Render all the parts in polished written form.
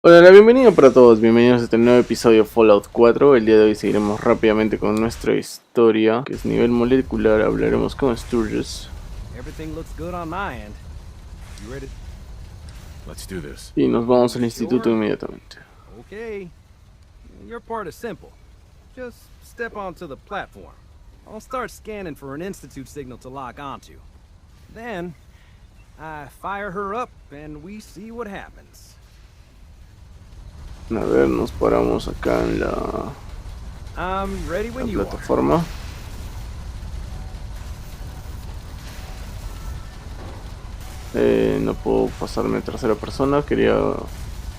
Hola, la bienvenida para todos, bienvenidos a este nuevo episodio de Fallout 4. El día de hoy seguiremos rápidamente con nuestra historia, que es nivel molecular. Hablaremos con Sturgis. Everything looks good on my end. You ready? Let's do this. Y nos vamos al instituto Sure. inmediatamente. Okay. Your part is simple. Just step onto the platform. I'll start scanning for an Institute signal to lock onto. Then, I fire her up and we see what happens. A ver, nos paramos acá en la I'm ready when you are. plataforma. No puedo pasarme a tercera persona, quería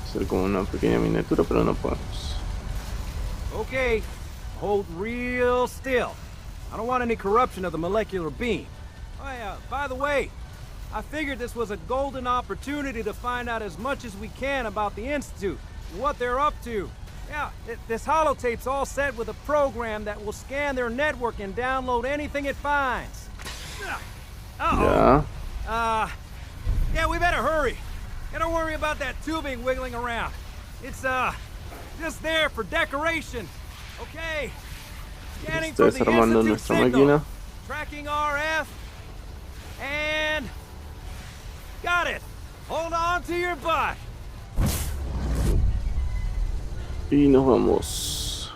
hacer como una pequeña miniatura, pero no podemos. Okay. Hold real still. I don't want any corruption of the molecular beam. Oh yeah, by the way, I figured this was a golden opportunity to find out as much as we can about the Institute and what they're up to. Yeah, this holotape's all set with a program that will scan their network and download anything it finds. Uh-oh. Ya. Yeah, we better hurry. And don't worry about that tubing wiggling around. It's, just there for decoration. Okay. Scanning Está from the desarmando Institute nuestra signal. máquina. Tracking RF. And... got it. Hold on to your butt. Y nos vamos.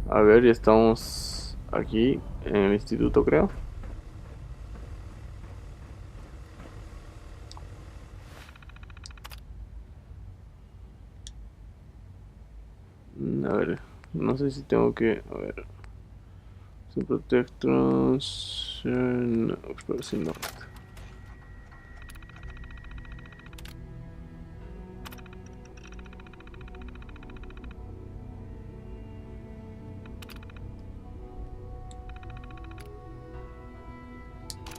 A ver, ya estamos aquí en el instituto, creo. A ver, no sé si tengo que... A ver. Sin protectors... No, espero si no.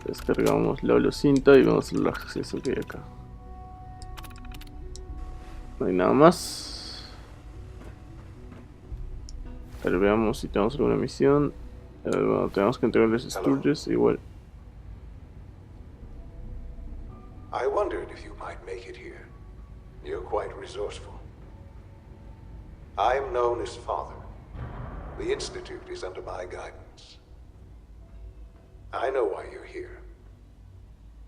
Descargamos la holocinta y vamos al acceso que hay acá. No hay nada más. A ver, veamos si tenemos alguna misión. Bueno, tenemos que entregarles Sturgis igual. I wondered if you might make it here. You're quite resourceful. I'm known as Father. The Institute is under my guidance. I know why you're here.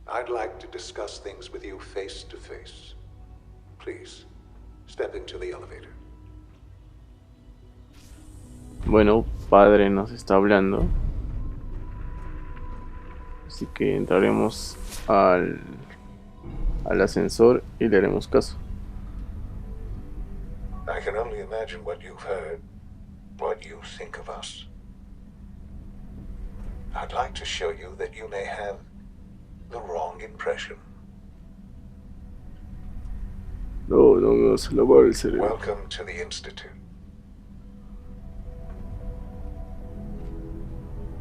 I'd like to discuss things with you face to face. Please, step into the elevator. Bueno, padre nos está hablando. Así que entraremos al ascensor y le haremos caso. I can only imagine what you've heard, what you think of us. I'd like to show you that you may have the wrong impression. No, no me vas a lavar el cerebro. Welcome to the Institute.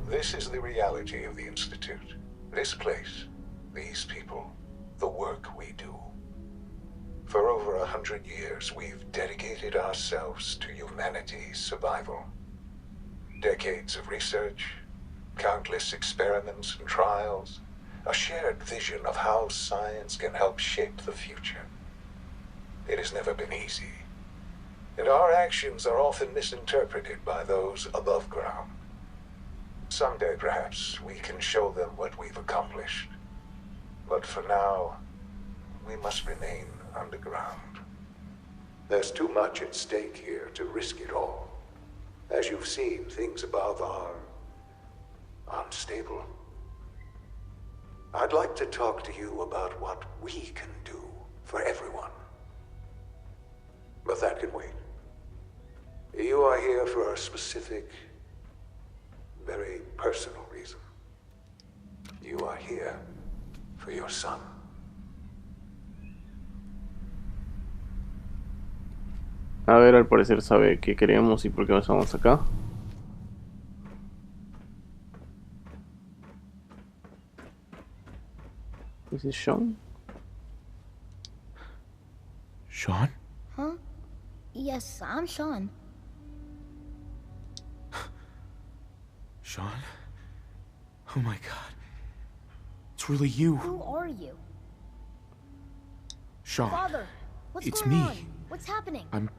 This is the reality of the Institute. This place, these people, the work we do. For over 100 years, we've dedicated ourselves to humanity's survival. Decades of research, countless experiments and trials, a shared vision of how science can help shape the future. It has never been easy, and our actions are often misinterpreted by those above ground. Someday, perhaps, we can show them what we've accomplished. But for now, we must remain underground. There's too much at stake here to risk it all. As you've seen, things above are unstable. I'd like to talk to you about what we can do for everyone. But that can wait. You are here for a specific, very personal reason. You are here for your son. A ver, al parecer sabe qué queremos y por qué estamos acá. ¿Es Sean? Sean? Huh? Yes, I'm Sean. Sean? Oh my god. It's really you. Who are you? Sean. Father, what's It's going me. on? What's happening? I'm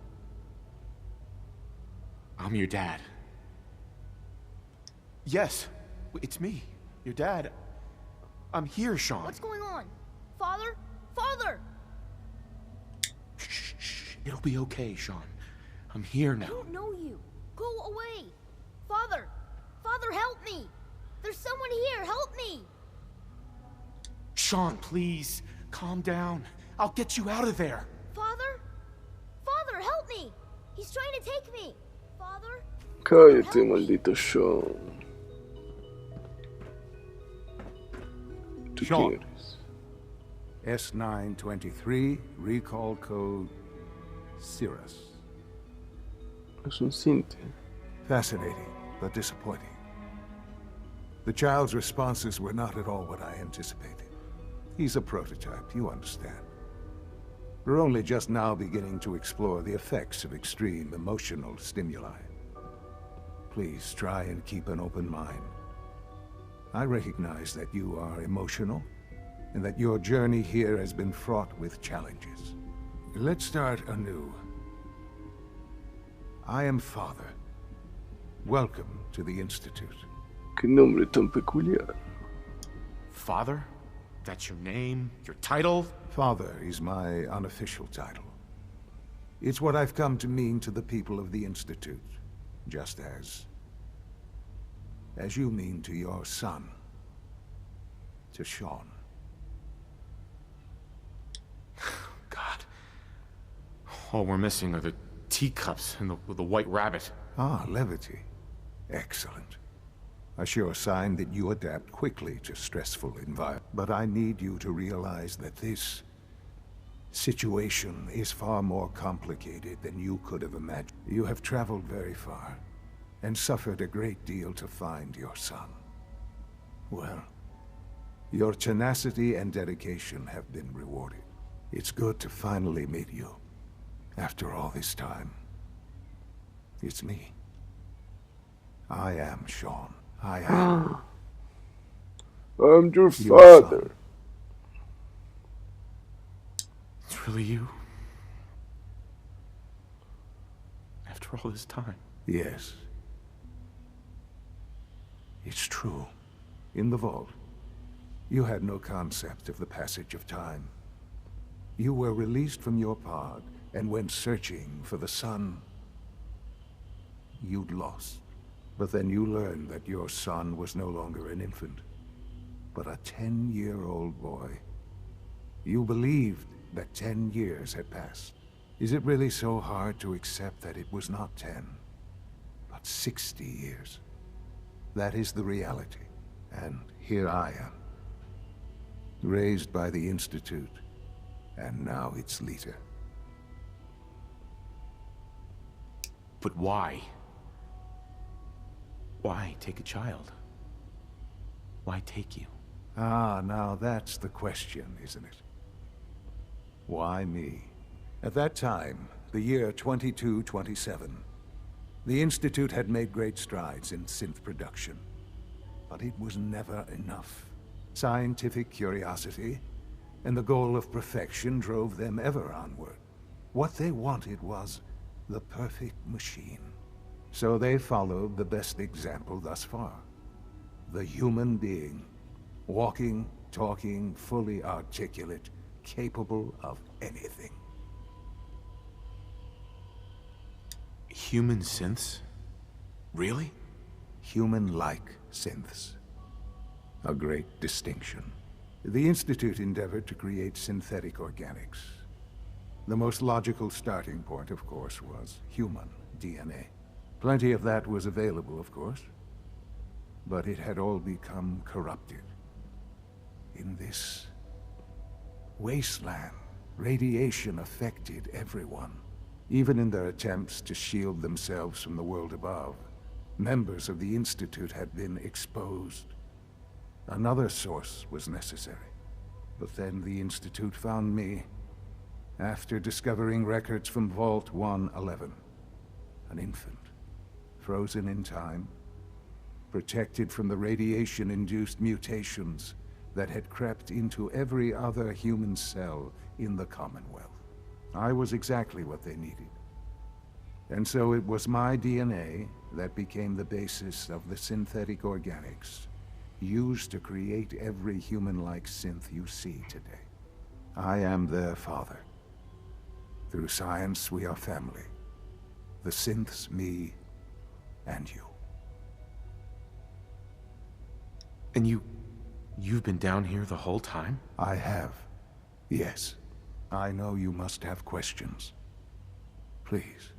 your dad. Yes, it's me. Your dad. I'm here, Sean. What's going on? Father? Father! Shh. It'll be okay, Sean. I'm here I now. don't know you. Go away. Father! Father, help me! There's someone here. Help me! Sean, please. Calm down. I'll get you out of there. Father? Father, help me! He's trying to take me. Father? Cállate, Help me. maldito Sean. ¿Tú Sean. quién eres? S923, recall code Cirrus. Es un Sinte. Fascinating, but disappointing. The child's responses were not at all what I anticipated. He's a prototype, you understand. We're only just now beginning to explore the effects of extreme emotional stimuli. Please try and keep an open mind. I recognize that you are emotional, and that your journey here has been fraught with challenges. Let's start anew. I am Father. Welcome to the Institute. Qué nombre tan peculiar. Father? That's your name? Your title? Father is my unofficial title. It's what I've come to mean to the people of the Institute, just as you mean to your son, to Sean. God. All we're missing are the teacups and the white rabbit. Ah, levity. Excellent. A sure sign that you adapt quickly to stressful environments. But I need you to realize that this situation is far more complicated than you could have imagined. You have traveled very far, and suffered a great deal to find your son. Well, your tenacity and dedication have been rewarded. It's good to finally meet you, after all this time. It's me. I am Sean. I am I'm your your father. son. It's really you. After all this time. Yes. It's true. In the vault, you had no concept of the passage of time. You were released from your pod and went searching for the sun you'd lost. But then you learned that your son was no longer an infant, but a 10-year-old boy. You believed that 10 years had passed. Is it really so hard to accept that it was not 10, but 60 years? That is the reality, and here I am, raised by the Institute, and now its leader. But why? Why take a child? Why take you? Ah, now that's the question, isn't it? Why me? At that time, the year 2227, the Institute had made great strides in synth production. But it was never enough. Scientific curiosity and the goal of perfection drove them ever onward. What they wanted was the perfect machine. So they followed the best example thus far. The human being. Walking, talking, fully articulate, capable of anything. Human synths? Really? Human-like synths. A great distinction. The Institute endeavored to create synthetic organics. The most logical starting point, of course, was human DNA. Plenty of that was available, of course, but it had all become corrupted. In this wasteland, radiation affected everyone, even in their attempts to shield themselves from the world above. Members of the Institute had been exposed. Another source was necessary. But then the Institute found me after discovering records from Vault 111. An infant, frozen in time, protected from the radiation-induced mutations that had crept into every other human cell in the Commonwealth. I was exactly what they needed. And so it was my DNA that became the basis of the synthetic organics used to create every human-like synth you see today. I am their father. Through science, we are family. The synths, me, and you. And you've been down here the whole time? I have. Yes. I know you must have questions. Please.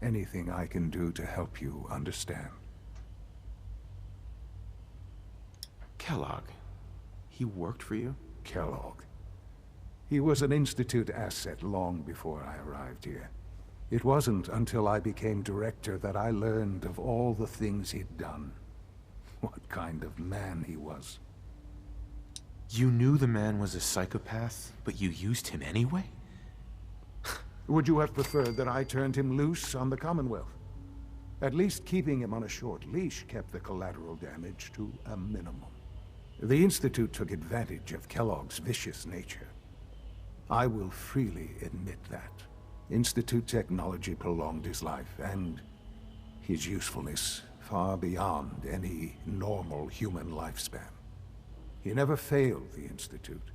Anything I can do to help you understand. Kellogg. He worked for you? Kellogg. He was an Institute asset long before I arrived here. It wasn't until I became director that I learned of all the things he'd done. What kind of man he was. You knew the man was a psychopath, but you used him anyway? Would you have preferred that I turned him loose on the Commonwealth? At least keeping him on a short leash kept the collateral damage to a minimum. The Institute took advantage of Kellogg's vicious nature. I will freely admit that. Institute technology prolonged his life, and his usefulness far beyond any normal human lifespan. He never failed the Institute,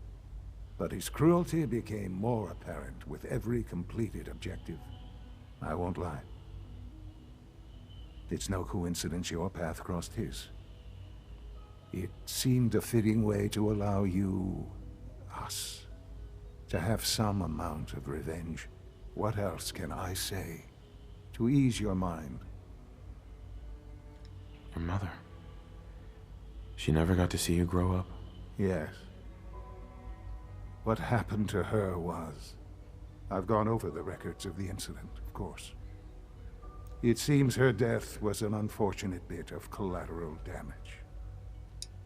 but his cruelty became more apparent with every completed objective. I won't lie. It's no coincidence your path crossed his. It seemed a fitting way to allow you, us, to have some amount of revenge. What else can I say to ease your mind? Your mother. She never got to see you grow up? Yes. What happened to her was... I've gone over the records of the incident, of course. It seems her death was an unfortunate bit of collateral damage.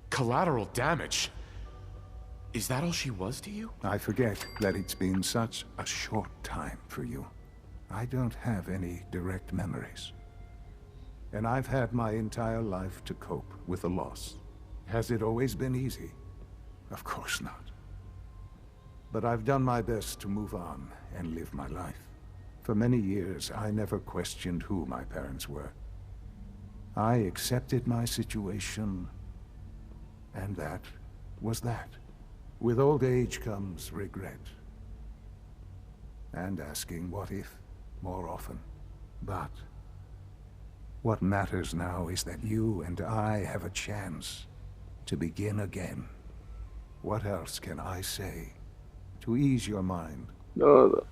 Collateral damage? Is that all she was to you? I forget that it's been such a short time for you. I don't have any direct memories. And I've had my entire life to cope with the loss. Has it always been easy? Of course not. But I've done my best to move on and live my life. For many years, I never questioned who my parents were. I accepted my situation, and that was that. With old age comes regret. And asking what if more often. But what matters now is that you and I have a chance to begin again. What else can I say to ease your mind? No.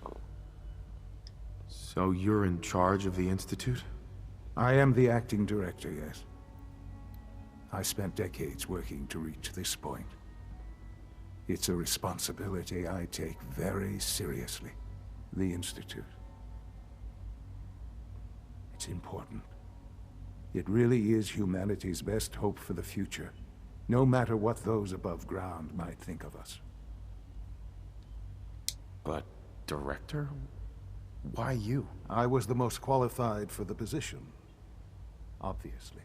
So you're in charge of the Institute? I am the acting director, yes. I spent decades working to reach this point. It's a responsibility I take very seriously. The Institute. It's important. It really is humanity's best hope for the future, no matter what those above ground might think of us. But director? Why you? I was the most qualified for the position, obviously.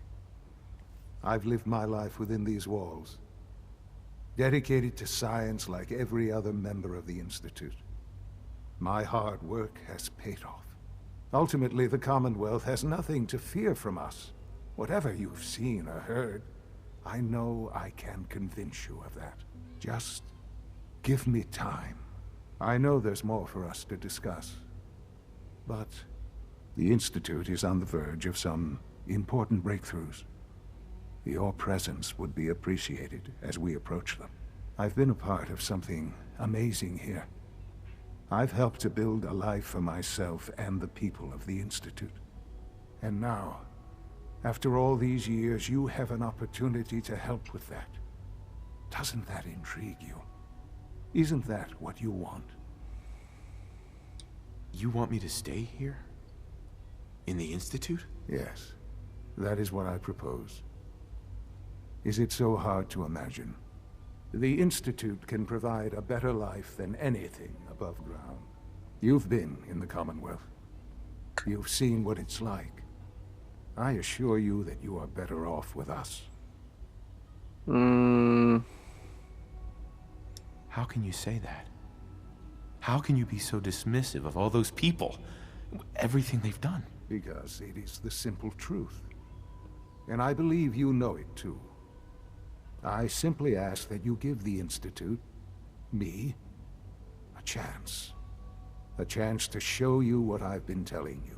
I've lived my life within these walls, dedicated to science like every other member of the Institute. My hard work has paid off. Ultimately, the Commonwealth has nothing to fear from us. Whatever you've seen or heard, I know I can convince you of that. Just give me time. I know there's more for us to discuss. But the Institute is on the verge of some important breakthroughs. Your presence would be appreciated as we approach them. I've been a part of something amazing here. I've helped to build a life for myself and the people of the Institute. And now, after all these years, you have an opportunity to help with that. Doesn't that intrigue you? Isn't that what you want? You want me to stay here? In the Institute? Yes, that is what I propose. Is it so hard to imagine? The Institute can provide a better life than anything above ground. You've been in the Commonwealth. You've seen what it's like. I assure you that you are better off with us. How can you say that? How can you be so dismissive of all those people? Everything they've done? Because it is the simple truth. And I believe you know it too. I simply ask that you give the Institute, me, a chance. A chance to show you what I've been telling you.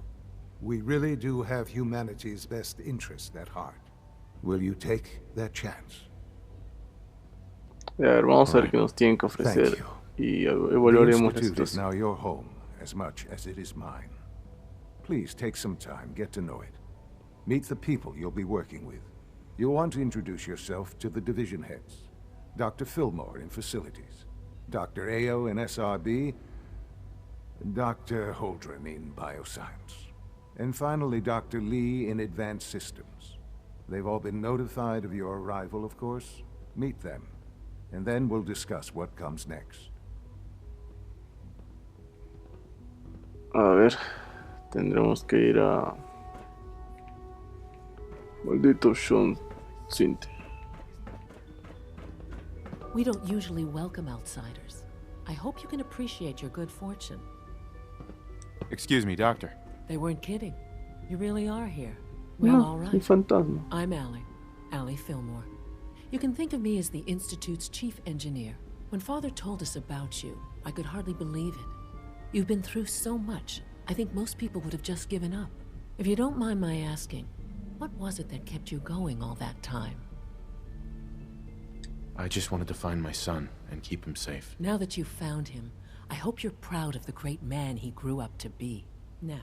We really do have humanity's best interest at heart. Will you take that chance? A ver, vamos a ver qué nos tienen que Thank ofrecer you. y The evaluaremos la Institute is situación. now your home as much as it is mine. Please take some time, get to know it. Meet the people you'll be working with. You'll want to introduce yourself to the division heads. Dr. Fillmore in Facilities, Dr. Ayo in SRB, Dr. Holdren in Bioscience, and finally Dr. Lee in Advanced Systems. They've all been notified of your arrival, of course. Meet them, and then we'll discuss what comes next. A ver, tendremos que ir a... Maldito John Sinte. We don't usually welcome outsiders. I hope you can appreciate your good fortune. Excuse me, Doctor. They weren't kidding. You really are here. Well, all Un right. fantasma. I'm Allie Fillmore. You can think of me as the Institute's chief engineer. When Father told us about you, I could hardly believe it. You've been through so much, I think most people would have just given up. If you don't mind my asking, what was it that kept you going all that time? I just wanted to find my son and keep him safe. Now that you've found him, I hope you're proud of the great man he grew up to be. Now,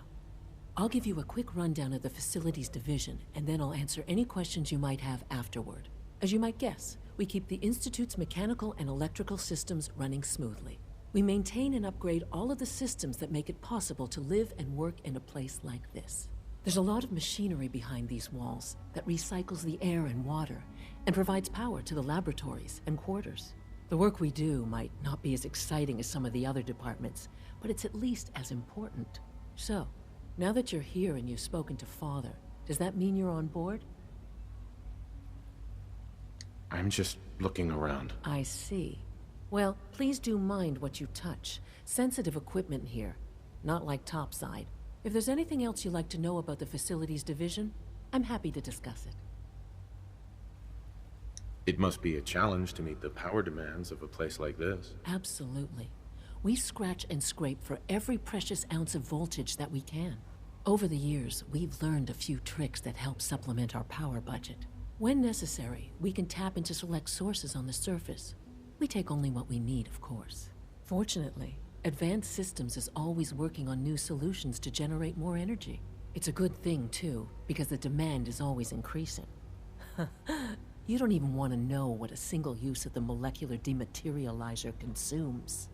I'll give you a quick rundown of the Facilities Division, and then I'll answer any questions you might have afterward. As you might guess, we keep the Institute's mechanical and electrical systems running smoothly. We maintain and upgrade all of the systems that make it possible to live and work in a place like this. There's a lot of machinery behind these walls that recycles the air and water and provides power to the laboratories and quarters. The work we do might not be as exciting as some of the other departments, but it's at least as important. So, now that you're here and you've spoken to Father, does that mean you're on board? I'm just looking around. I see. Well, please do mind what you touch. Sensitive equipment here, not like topside. If there's anything else you'd like to know about the Facilities Division, I'm happy to discuss it. It must be a challenge to meet the power demands of a place like this. Absolutely. We scratch and scrape for every precious ounce of voltage that we can. Over the years, we've learned a few tricks that help supplement our power budget. When necessary, we can tap into select sources on the surface. We take only what we need, of course. Fortunately, Advanced Systems is always working on new solutions to generate more energy. It's a good thing, too, because the demand is always increasing. You don't even want to know what a single use of the molecular dematerializer consumes.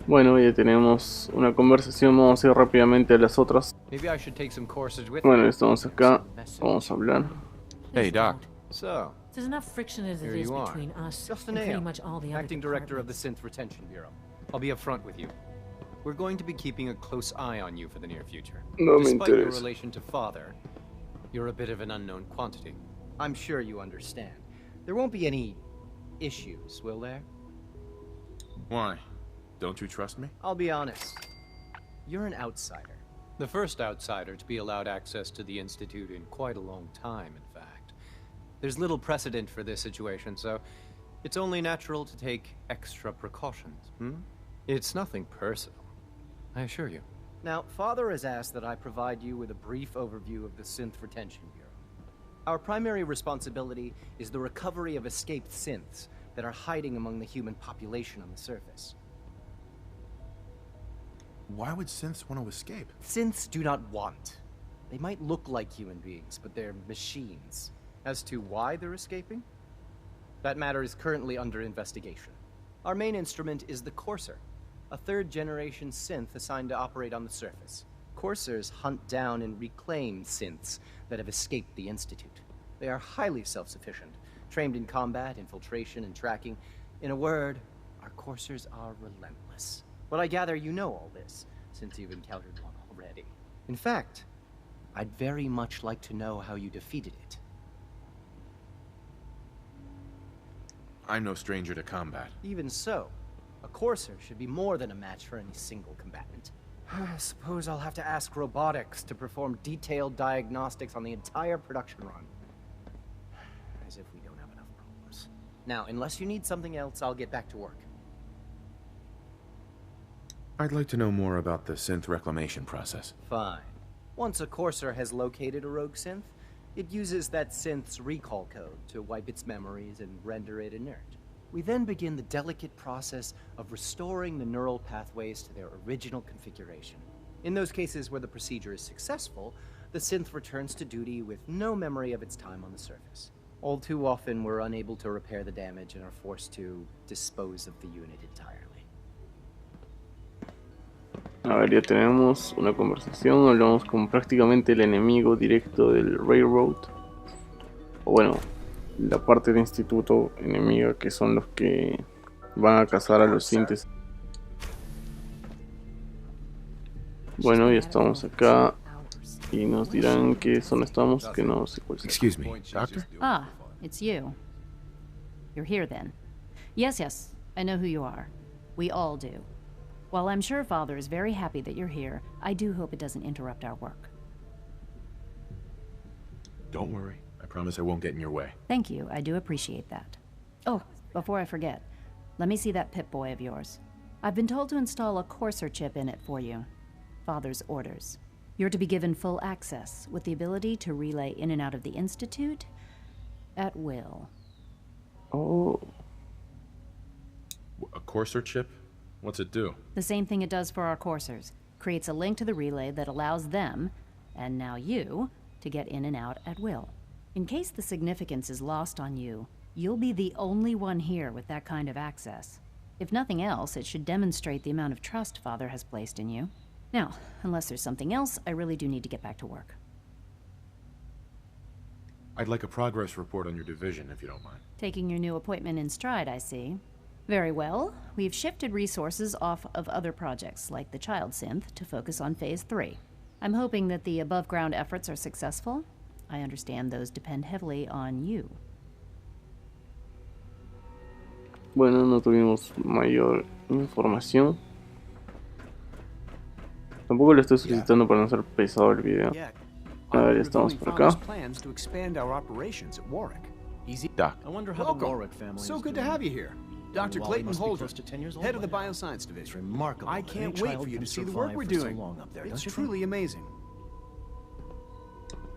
Bueno, ya tenemos una conversación. Vamos a ir rápidamente a las otras. Maybe I should take some courses with Bueno, you. estamos acá. Vamos a hablar. Hey, Doc. So, There's enough friction as here it is you are. between us Justin and pretty Ayo, much all the other acting director of the departments. Synth Retention Bureau. I'll be upfront with you. We're going to be keeping a close eye on you for the near future. No me Despite your interesa. relation to Father, you're a bit of an unknown quantity. I'm sure you understand. There won't be any issues, will there? Why? Don't you trust me? I'll be honest. You're an outsider. The first outsider to be allowed access to the Institute in quite a long time, in fact. There's little precedent for this situation, so it's only natural to take extra precautions, It's nothing personal, I assure you. Now, Father has asked that I provide you with a brief overview of the Synth Retention Bureau. Our primary responsibility is the recovery of escaped synths that are hiding among the human population on the surface. Why would synths want to escape? Synths do not want. They might look like human beings, but they're machines. As to why they're escaping? That matter is currently under investigation. Our main instrument is the Courser, a third-generation synth assigned to operate on the surface. Coursers hunt down and reclaim synths that have escaped the Institute. They are highly self-sufficient, trained in combat, infiltration, and tracking. In a word, our Coursers are relentless. But I gather you know all this, since you've encountered one already. In fact, I'd very much like to know how you defeated it. I'm no stranger to combat. Even so, a courser should be more than a match for any single combatant. I suppose I'll have to ask robotics to perform detailed diagnostics on the entire production run. As if we don't have enough problems. Now, unless you need something else, I'll get back to work. I'd like to know more about the synth reclamation process. Fine. Once a courser has located a rogue synth, it uses that synth's recall code to wipe its memories and render it inert. We then begin the delicate process of restoring the neural pathways to their original configuration. In those cases where the procedure is successful, the synth returns to duty with no memory of its time on the surface. All too often, we're unable to repair the damage and are forced to dispose of the unit entirely. A ver, ya tenemos una conversación, hablamos con prácticamente el enemigo directo del Railroad. O bueno, la parte del instituto enemiga, que son los que van a cazar a los sintes. Bueno, ya estamos acá y nos dirán qué zona estamos, que no sé cuál es. Excuse me, Doctor? Ah, it's you. You're here then. Yes, I know who you are. We all do. While I'm sure Father is very happy that you're here, I do hope it doesn't interrupt our work. Don't worry. I promise I won't get in your way. Thank you, I do appreciate that. Oh, before I forget, let me see that Pip-Boy of yours. I've been told to install a Courser chip in it for you. Father's orders. You're to be given full access, with the ability to relay in and out of the Institute at will. Oh. A courser chip? What's it do? The same thing it does for our coursers. Creates a link to the relay that allows them, and now you, to get in and out at will. In case the significance is lost on you, you'll be the only one here with that kind of access. If nothing else, it should demonstrate the amount of trust Father has placed in you. Now, unless there's something else, I really do need to get back to work. I'd like a progress report on your division, if you don't mind. Taking your new appointment in stride, I see. Very well. We've shifted resources off of other projects, like the Child Synth, to focus on Phase 3. I'm hoping that the above-ground efforts are successful. I understand those depend heavily on you. Bueno, no tuvimos mayor información. Tampoco lo estoy solicitando para no ser pesado el video. A ver, estamos por acá. Plans to expand our operations at Warwick. Easy. Doc. I wonder how the Warwick family is So good doing. to have you here. Dr. Wally Clayton must be Holder, close to 10 years old head of the by now. Bioscience Division. Remarkable. I that can't any wait child for you can to see the work survive we're for so doing. long up there, It's don't you truly think? amazing.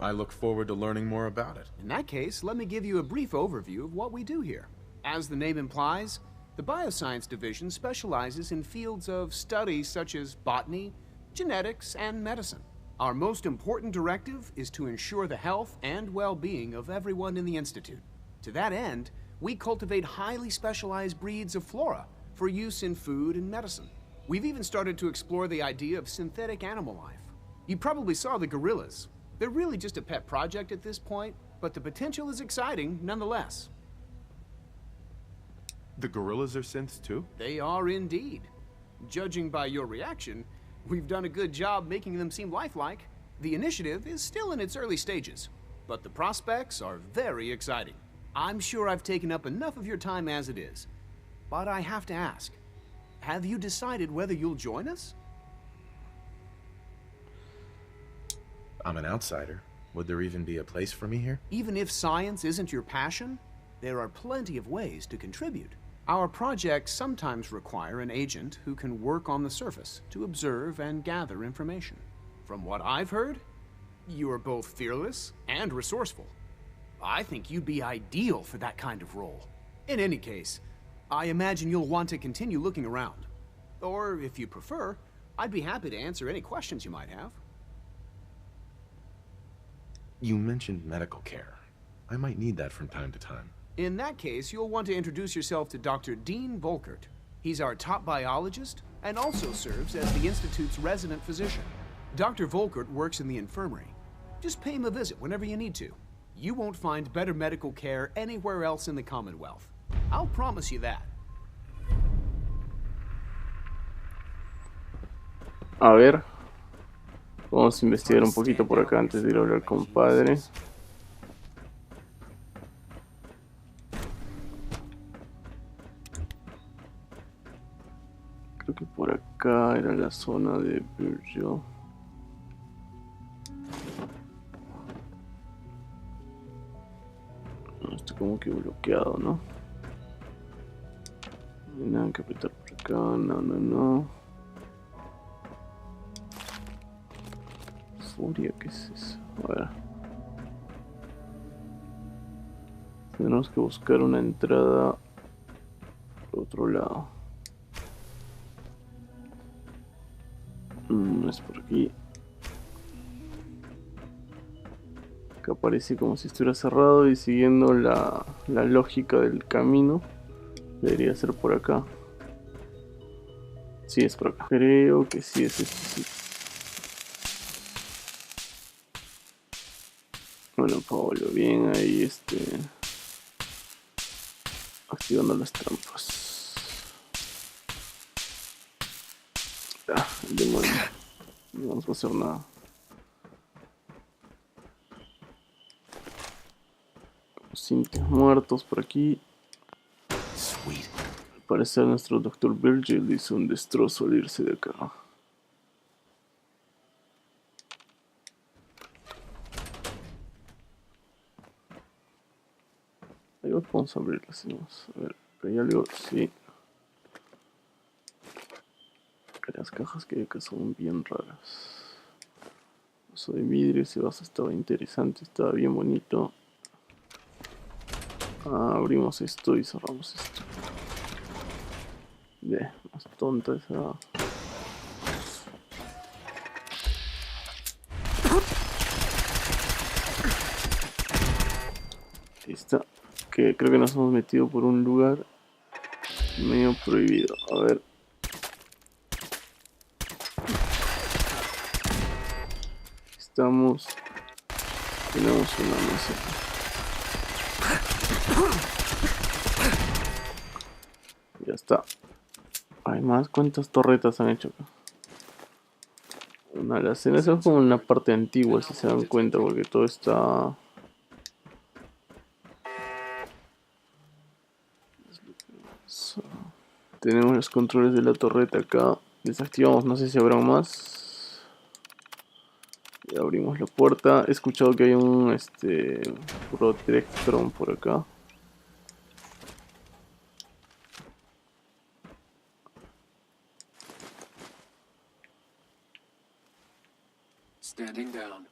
I look forward to learning more about it. In that case, let me give you a brief overview of what we do here. As the name implies, the Bioscience Division specializes in fields of study such as botany, genetics, and medicine. Our most important directive is to ensure the health and well-being of everyone in the Institute. To that end, we cultivate highly specialized breeds of flora for use in food and medicine. We've even started to explore the idea of synthetic animal life. You probably saw the gorillas. They're really just a pet project at this point, but the potential is exciting nonetheless. The gorillas are synths too? They are indeed. Judging by your reaction, we've done a good job making them seem lifelike. The initiative is still in its early stages, but the prospects are very exciting. I'm sure I've taken up enough of your time as it is, but I have to ask, have you decided whether you'll join us? I'm an outsider. Would there even be a place for me here? Even if science isn't your passion, there are plenty of ways to contribute. Our projects sometimes require an agent who can work on the surface to observe and gather information. From what I've heard, you are both fearless and resourceful. I think you'd be ideal for that kind of role. In any case, I imagine you'll want to continue looking around. Or, if you prefer, I'd be happy to answer any questions you might have. You mentioned medical care. I might need that from time to time. In that case, you'll want to introduce yourself to Dr. Dean Volkert. He's our top biologist and also serves as the Institute's resident physician. Dr. Volkert works in the infirmary. Just pay him a visit whenever you need to. You won't find better medical care anywhere else in the Commonwealth. I'll promise you that. A ver, Vamos a investigar un poquito por acá antes de ir a hablar con padre. Creo que por acá era la zona de vídeo. Está como que bloqueado, ¿no? No hay nada que apretar por acá. No. Furia, ¿qué es eso? A ver. Tenemos que buscar una entrada por otro lado. No es por aquí. Acá parece como si estuviera cerrado y siguiendo la lógica del camino. Debería ser por acá. Sí, es por acá. Creo que sí es esto, sí. Bueno, Pablo, bien ahí activando las trampas. El demonio. No vamos a hacer nada. Sintes muertos por aquí. Al parecer nuestro Dr. Virgil hizo un destrozo al irse de acá. Ahí vamos a abrirlas. A ver, hay algo, sí. Las cajas que hay acá son bien raras. Vaso de vidrio, ese vaso estaba interesante, estaba bien bonito. Abrimos esto y cerramos esto. Más tonta esa. Ahí está. Que creo que nos hemos metido por un lugar medio prohibido. A ver. Tenemos una mesa. Ya está. Hay más. ¿Cuántas torretas han hecho acá? Una alacena. Esa es como una parte antigua, si se dan cuenta, porque todo está... Tenemos los controles de la torreta acá. Desactivamos, no sé si habrá más. Y abrimos la puerta. He escuchado que hay un protectron por acá. Standing down.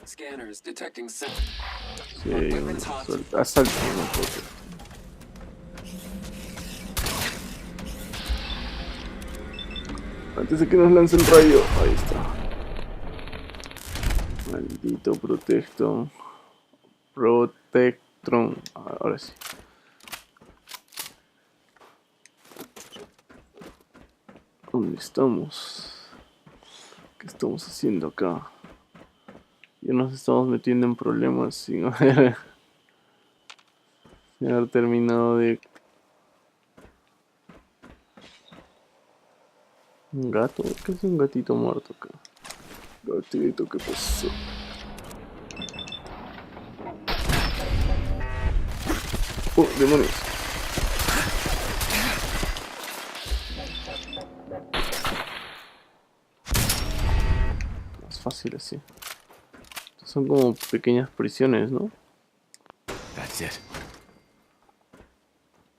Scanners detecting sound. Sí, hay un asalto. Antes de que nos lance el rayo. Ahí está. Maldito Protectron. Ahora sí. ¿Dónde estamos? ¿Qué estamos haciendo acá? Ya nos estamos metiendo en problemas sin haber terminado de... ¿Un gato? ¿Qué es un gatito muerto acá? Gatito, ¿qué pasó? ¡Oh, demonios! Más fácil así. Son como pequeñas prisiones, ¿no? That's it.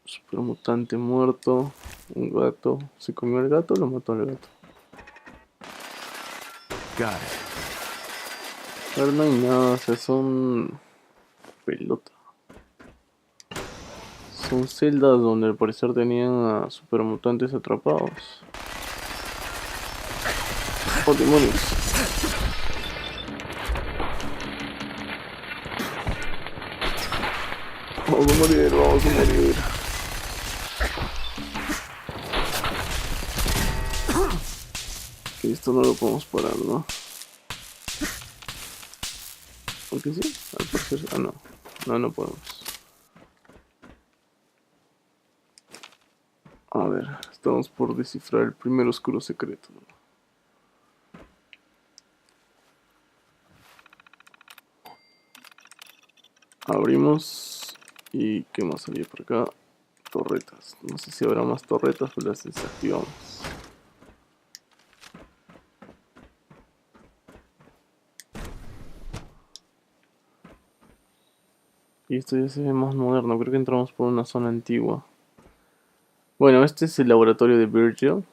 Supermutante muerto. Un gato. ¿Se comió el gato o lo mató al gato? Got it. Pero no hay nada, o sea, son... pelota. Son celdas donde al parecer tenían a supermutantes atrapados. ¡Oh, demonios! Vamos a morir, vamos a morir. Que esto no lo podemos parar, ¿no? Aunque sí, al parecer... Ah, no. No podemos. A ver, estamos por descifrar el primer oscuro secreto. Abrimos. ¿Y qué más había por acá? Torretas. No sé si habrá más torretas, pero las desactivamos. Y esto ya se ve más moderno. Creo que entramos por una zona antigua. Bueno, este es el laboratorio de Virgil.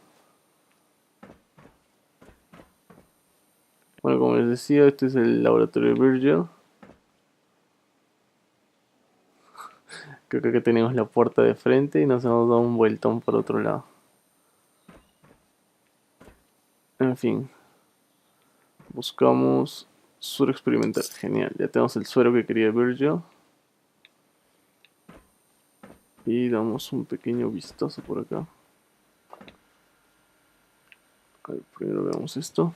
Bueno, como les decía, este es el laboratorio de Virgil. Creo que acá tenemos la puerta de frente y nos hemos dado un vueltón por otro lado. En fin. Buscamos suero experimental. Genial. Ya tenemos el suero que quería Virgil. Y damos un pequeño vistazo por acá. A ver, primero veamos esto.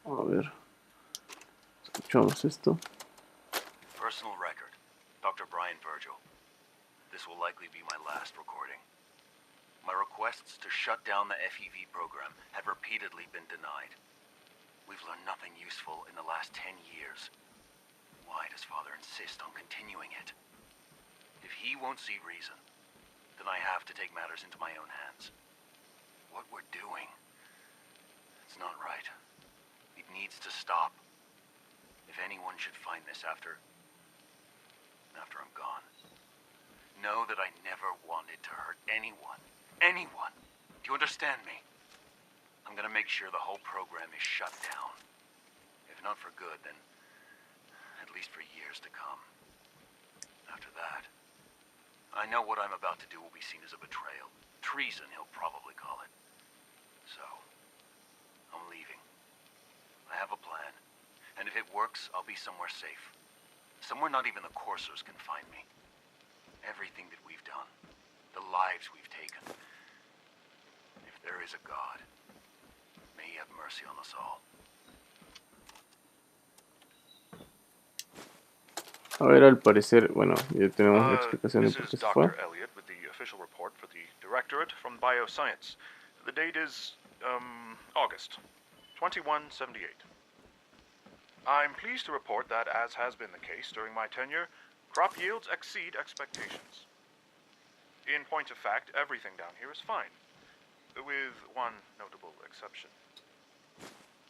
A ver. Escuchamos esto. Personal record. Dr. Brian Virgil. This will likely be my last recording. My requests to shut down the FEV program had repeatedly been denied. We've learned nothing useful in the last 10 years. Why does Father insist on continuing it? If he won't see reason, then I have to take matters into my own hands. What we're doing, it's not right. It needs to stop. If anyone should find this after I'm gone, know that I never wanted to hurt anyone. Anyone. Do you understand me? I'm gonna make sure the whole program is shut down. If not for good, then at least for years to come. After that, I know what I'm about to do will be seen as a betrayal. Treason, he'll probably call it. So, I'm leaving. I have a plan, and if it works, I'll be somewhere safe. Somewhere not even the coursers can find me. Everything that we've done, the lives we've taken. If there is a God, may he have mercy on us all. A ver, al parecer, bueno, ya tenemos la explicación de por qué se fue. Dr. Elliot with the official report for the Directorate from Bioscience. The date is, August 2178. I'm pleased to report that, as has been the case during my tenure, crop yields exceed expectations. In point of fact, everything down here is fine, with one notable exception.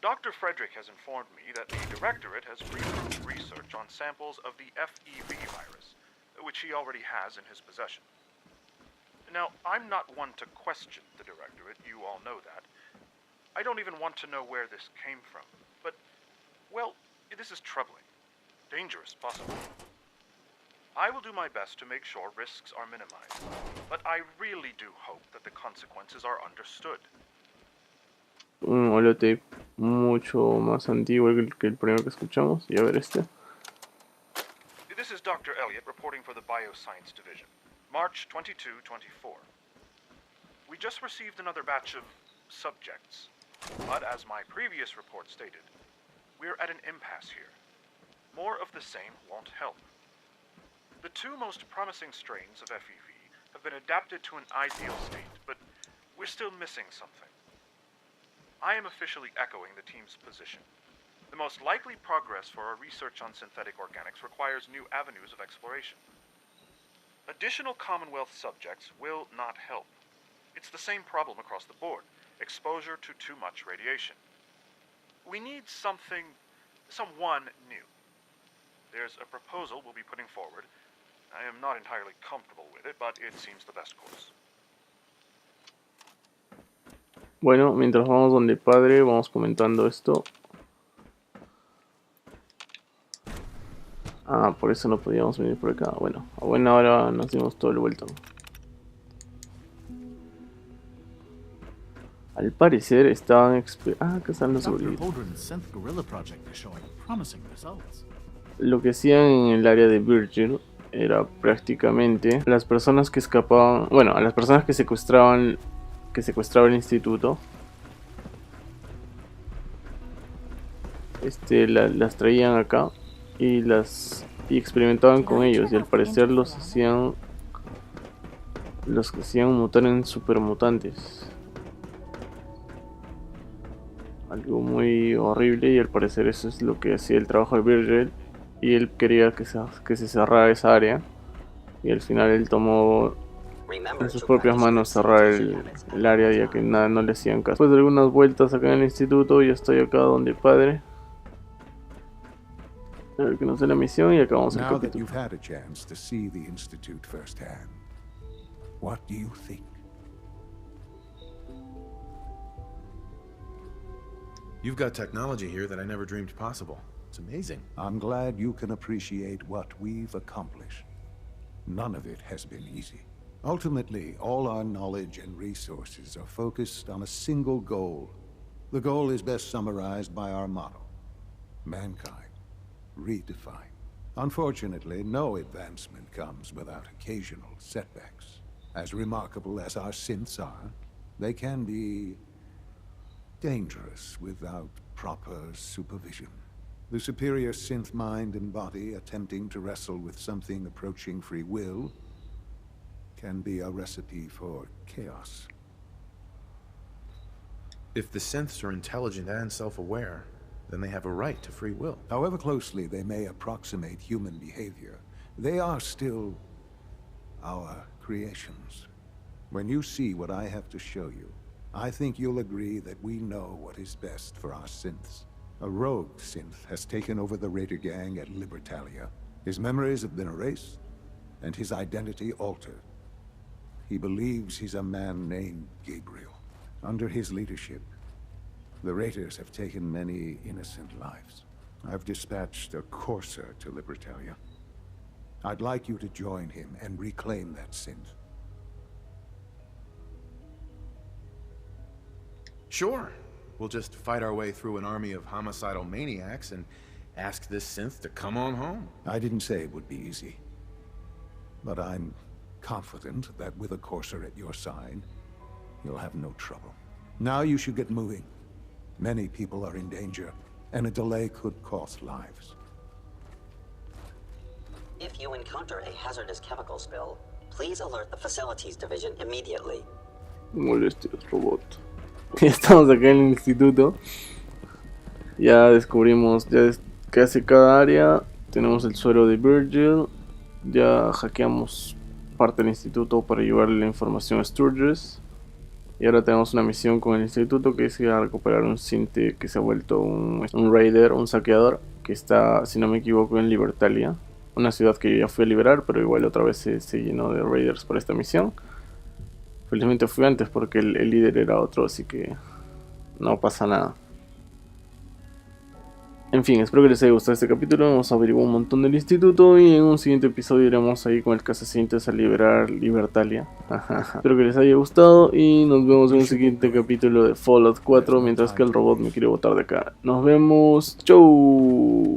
Dr. Frederick has informed me that the Directorate has pre-approved research on samples of the FEV virus, which he already has in his possession. Now, I'm not one to question the Directorate, you all know that. I don't even want to know where this came from, but, well, this is troubling. Dangerous, possibly. I will do my best to make sure risks are minimized, but I really do hope that the consequences are understood. Un holotape mucho más antiguo que el primero que escuchamos. Y a ver este. This is Dr. Elliot reporting for the Bioscience Division, March 22-24. We just received another batch of subjects, but as my previous report stated, we're at an impasse here. More of the same won't help. The two most promising strains of FEV have been adapted to an ideal state, but we're still missing something. I am officially echoing the team's position. The most likely progress for our research on synthetic organics requires new avenues of exploration. Additional Commonwealth subjects will not help. It's the same problem across the board, exposure to too much radiation. We need someone new. There's a proposal we'll be putting forward. I am not entirely comfortable with it, but it seems the best course. Bueno, mientras vamos donde padre, vamos comentando esto. Ah, por eso no podíamos venir por acá. Bueno, a buena hora nos dimos todo el vuelto. Al parecer estaban acá están los olvides. Lo que hacían en el área de Virgil era prácticamente las personas que escapaban, bueno, a las personas que secuestraba el instituto, las traían acá y experimentaban con ellos, y al parecer los hacían mutar en supermutantes. Algo muy horrible, y al parecer eso es lo que hacía el trabajo de Virgil, y él quería que se cerrara esa área, y al final él tomó en sus propias manos cerrar el área, ya que nada, no le hacían caso. Después de algunas vueltas acá en el instituto, ya estoy acá donde padre. A ver que nos dé la misión y acabamos el capítulo. You've got technology here that I never dreamed possible. It's amazing. I'm glad you can appreciate what we've accomplished. None of it has been easy. Ultimately, all our knowledge and resources are focused on a single goal. The goal is best summarized by our motto: mankind, redefined. Unfortunately, no advancement comes without occasional setbacks. As remarkable as our synths are, they can be dangerous without proper supervision. The superior synth mind and body attempting to wrestle with something approaching free will can be a recipe for chaos. If the synths are intelligent and self-aware, then they have a right to free will. However closely they may approximate human behavior, they are still our creations. When you see what I have to show you, I think you'll agree that we know what is best for our synths. A rogue synth has taken over the Raider gang at Libertalia. His memories have been erased, and his identity altered. He believes he's a man named Gabriel. Under his leadership, the Raiders have taken many innocent lives. I've dispatched a courser to Libertalia. I'd like you to join him and reclaim that synth. Sure. We'll just fight our way through an army of homicidal maniacs and ask this synth to come on home. I didn't say it would be easy. But I'm confident that with a courser at your side, you'll have no trouble. Now you should get moving. Many people are in danger, and a delay could cost lives. If you encounter a hazardous chemical spill, please alert the Facilities Division immediately. Molestias, robot. Ya estamos acá en el instituto. Ya descubrimos qué hace cada área. Tenemos el suero de Virgil. Ya hackeamos parte del instituto para llevarle la información a Sturgis. Y ahora tenemos una misión con el instituto, que es ir a recuperar un synth que se ha vuelto un raider, un saqueador, que está, si no me equivoco, en Libertalia, una ciudad que yo ya fui a liberar, pero igual otra vez se llenó de raiders por esta misión. Felizmente fui antes porque el líder era otro, así que no pasa nada. En fin, espero que les haya gustado este capítulo. Hemos averiguado un montón del instituto y en un siguiente episodio iremos ahí con el cazacintas a liberar Libertalia. Espero que les haya gustado y nos vemos en un siguiente capítulo de Fallout 4, mientras que el robot me quiere botar de acá. Nos vemos, chau.